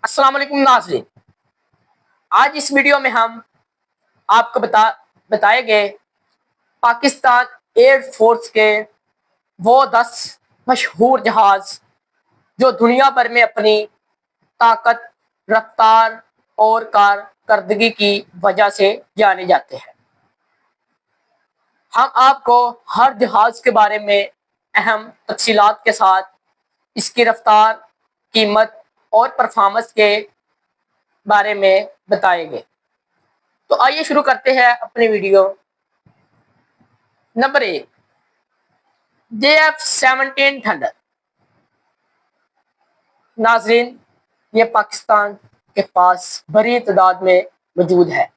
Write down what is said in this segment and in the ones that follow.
अस्सलाम वालेकुम नाज़रीन। आज इस वीडियो में हम आपको बताएंगे पाकिस्तान एयर फोर्स के वो 10 मशहूर जहाज जो दुनिया भर में अपनी ताकत, रफ्तार और कारकर्दगी की वजह से जाने जाते हैं। हम आपको हर जहाज के बारे में अहम तफसीलात के साथ इसकी रफ्तार, कीमत और परफॉर्मेंस के बारे में बताएंगे। तो आइए शुरू करते हैं अपनी वीडियो। Number 1, JF-17 thunder. नाजरीन, ये पाकिस्तान के पास बड़ी तादाद में मौजूद है।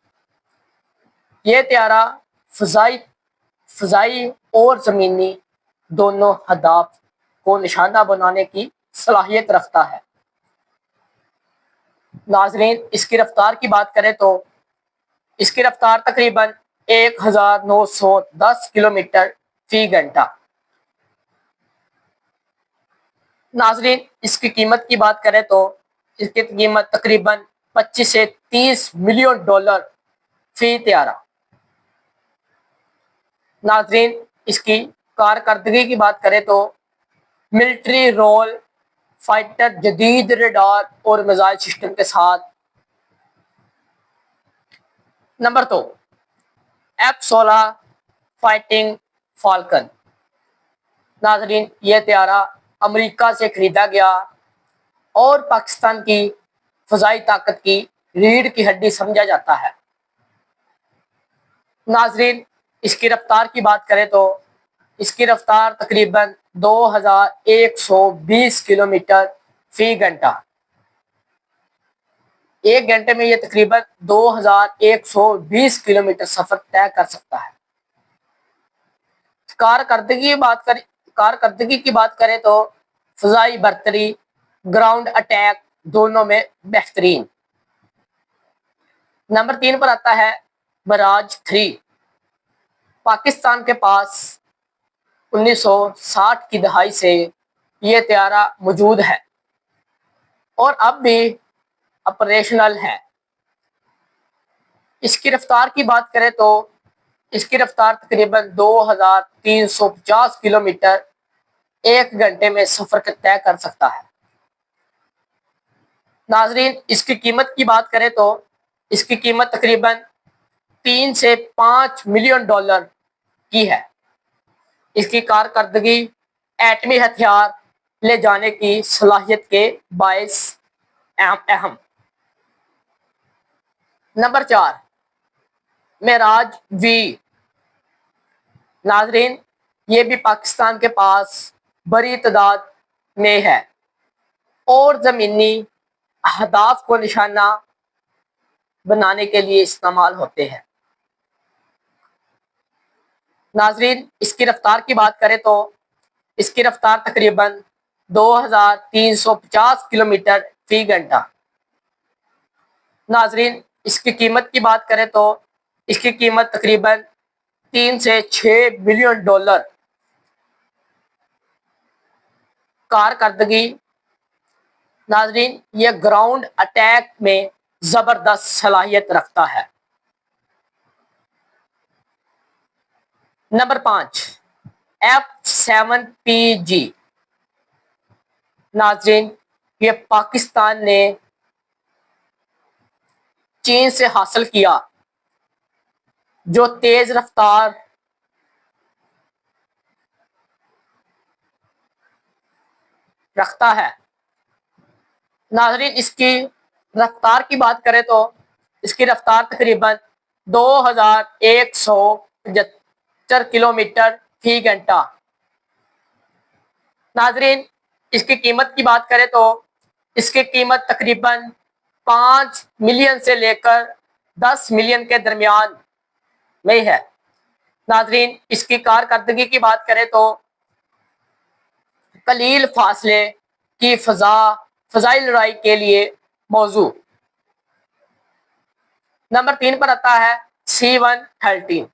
ये त्यारा फजाई और ज़मीनी दोनों हदाफ को निशाना बनाने की सलाहियत रखता है। नाजरीन, इसकी रफ्तार की बात करें तो इसकी रफ्तार तकरीबन 1910 किलोमीटर फी घंटा। नाजरीन, इसकी कीमत की बात करें तो इसकी कीमत तकरीबन 25 से 30 मिलियन डॉलर फी त्यारा। नाजरीन, इसकी कारकर्दगी की बात करें तो मिलिट्री रोल, फाइटर, जदीद रडार और मिसाइल सिस्टम के साथ। Number 2, F-16 fighting falcon. नाजरीन, यह त्यारा अमेरिका से खरीदा गया और पाकिस्तान की फजाई ताकत की रीढ़ की हड्डी समझा जाता है। नाजरीन, इसकी रफ्तार की बात करें तो इसकी रफ्तार तकरीबन 2120 किलोमीटर फी घंटा। एक घंटे में यह तकरीबन 2120 किलोमीटर सफर तय कर सकता है। कारकर्दगी की बात करें तो फजाई बर्तरी, ग्राउंड अटैक दोनों में बेहतरीन। नंबर 3 पर आता है मिराज 3। पाकिस्तान के पास 1960 की दहाई से ये त्यारा मौजूद है और अब भी ऑपरेशनल है। इसकी रफ्तार की बात करें तो इसकी रफ्तार तकरीबन 2350 किलोमीटर एक घंटे में सफर तय कर सकता है। नाजरीन, इसकी कीमत की बात करें तो इसकी कीमत तकरीबन 3 से 5 मिलियन डॉलर की है। इसकी कारकर्दगी एटमी हथियार ले जाने की सलाहियत के बायस अहम। Number 4, Mirage V. नाजरीन, ये भी पाकिस्तान के पास बड़ी तादाद में है और ज़मीनी अहदाफ को निशाना बनाने के लिए इस्तेमाल होते हैं। नाजरीन, इसकी रफ्तार की बात करें तो इसकी रफ्तार तकरीबन 2350 किलोमीटर फी घंटा। नाजरीन, इसकी कीमत की बात करें तो इसकी कीमत तकरीबन 3 से 6 मिलियन डॉलर। कारकर्दगी, नाजरीन, यह ग्राउंड अटैक में जबरदस्त सलाहियत रखता है। Number 5, F-7PG। नाजरीन, यह पाकिस्तान ने चीन से हासिल किया जो तेज रफ्तार रखता है। नाजरीन, इसकी रफ्तार की बात करें तो इसकी रफ्तार तकरीबन 2175 किलोमीटर फी घंटा। नाजरीन, इसकी कीमत की बात करें तो इसकी कीमत तकरीबन 5 मिलियन से लेकर 10 मिलियन के दरमियान में है। नाजरीन, इसकी कारकर्दगी की बात करें तो कलील फासले की फजाई लड़ाई के लिए मौजू। नंबर 3 पर आता है C-130।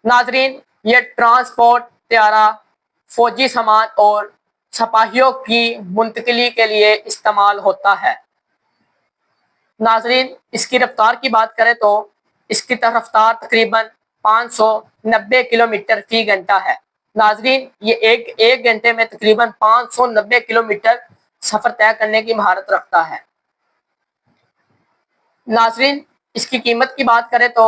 नाजरीन, यह ट्रांसपोर्ट त्यारा, फौजी सामान और सिपाहियों की मुंतकिली के लिए इस्तेमाल होता है। नाजरीन اس की रफ्तार की बात करें तो इसकी रफ्तार तकरीबन 590 किलोमीटर फी घंटा है। नाजरीन ये एक घंटे में तकरीबन 590 किलोमीटर सफर तय करने की महारत रखता है। नाजरीन इसकी कीमत की बात करें तो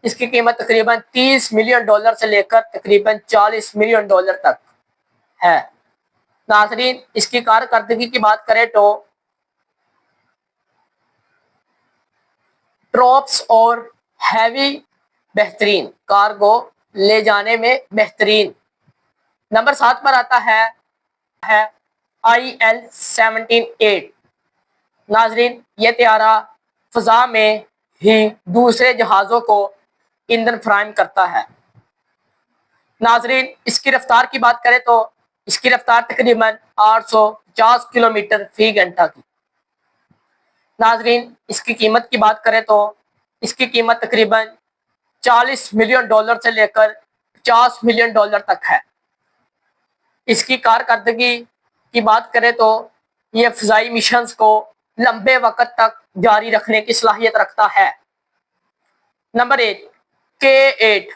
इसकी कीमत तकरीबन 30 मिलियन डॉलर से लेकर तकरीबन 40 मिलियन डॉलर तक है। नाजरीन इसकी कारकर्दगी की बात करें तो ट्रॉप्स और हैवी बेहतरीन कार्गो ले जाने में बेहतरीन। नंबर 7 पर आता है IL-17A। नाजरीन ये त्यारा फजा में ही दूसरे जहाज़ों को ईंधन फराहम करता है। नाजरीन इसकी रफ्तार की बात करें तो इसकी रफ्तार तकरीबन 850 किलोमीटर फी घंटा की। नाजरीन इसकी कीमत की बात करें तो इसकी कीमत तकरीबन 40 मिलियन डॉलर से लेकर 50 मिलियन डॉलर तक है। इसकी कारकर्दगी की बात करें तो ये फ़ज़ाई मिशंस को लंबे वक़्त तक जारी रखने की सलाहियत रखता है। Number 8 K-8।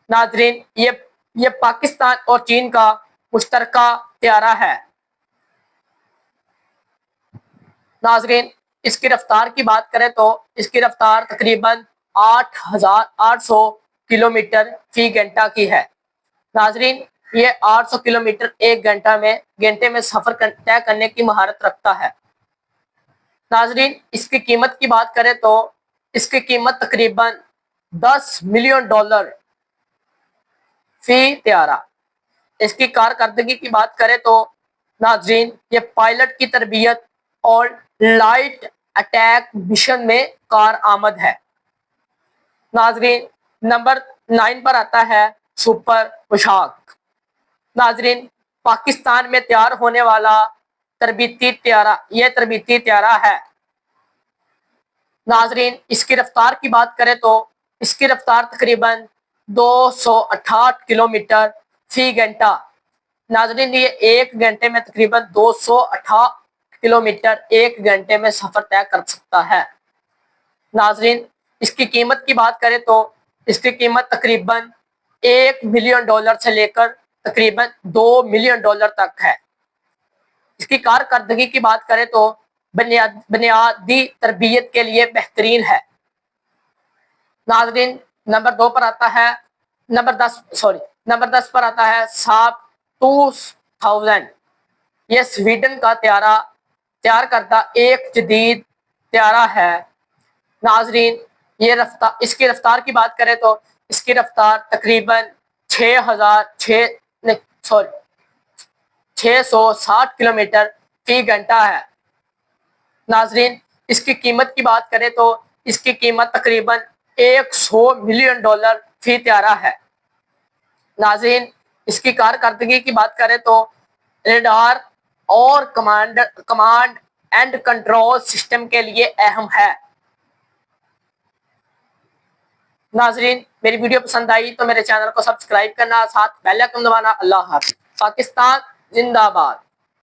नाजरीन ये पाकिस्तान और चीन का मुश्तरका त्यारा है। नाजरीन इसकी रफ्तार की बात करें तो इसकी रफ्तार तकरीबन 8,800 किलोमीटर फी घंटा की है। नाजरीन ये 800 किलोमीटर एक घंटे में सफर तय करने की महारत रखता है। नाजरीन इसकी कीमत की बात करें तो इसकी कीमत तकरीबन 10 मिलियन डॉलर फी त्यारा। इसकी कारकर्दगी की बात करें तो नाजरीन ये पायलट की तरबियत और लाइट अटैक मिशन में कार आमद है। नाजरीन नंबर 9 पर आता है सुपर मुशाक। नाजरीन पाकिस्तान में तैयार होने वाला तरबीती त्यारा है। नाजरीन इसकी रफ्तार की बात करें तो इसकी रफ्तार तकरीबन 268 किलोमीटर फी घंटा। नाजरीन ये एक घंटे में तकरीबन 268 किलोमीटर एक घंटे में सफर तय कर सकता है। नाजरीन इसकी कीमत की बात करें तो इसकी कीमत तकरीबन 1 मिलियन डॉलर से लेकर तकरीबन 2 मिलियन डॉलर तक है। इसकी कारकर्दगी की बात करें तो बुनियादी तरबियत के लिए बेहतरीन है। नाजरीन नंबर 10 पर आता है साब 2000। यह स्वीडन का तैयार करता एक जदीद त्यारा है। नाजरीन इसकी रफ्तार की बात करें तो इसकी रफ्तार तकरीबन 660 किलोमीटर फी घंटा है। नाजरीन इसकी कीमत की बात करें तो इसकी कीमत तकरीबन 100 मिलियन डॉलर फी त्यारा है। नाजरीन इसकी कारकर्दगी की बात करें तो रेडार और कमांड एंड कंट्रोल सिस्टम के लिए अहम है। नाजरीन मेरी वीडियो पसंद आई तो मेरे चैनल को सब्सक्राइब करना, साथ बेल आइकन दबाना। अल्लाह हाफ़िज़। पाकिस्तान जिंदाबाद।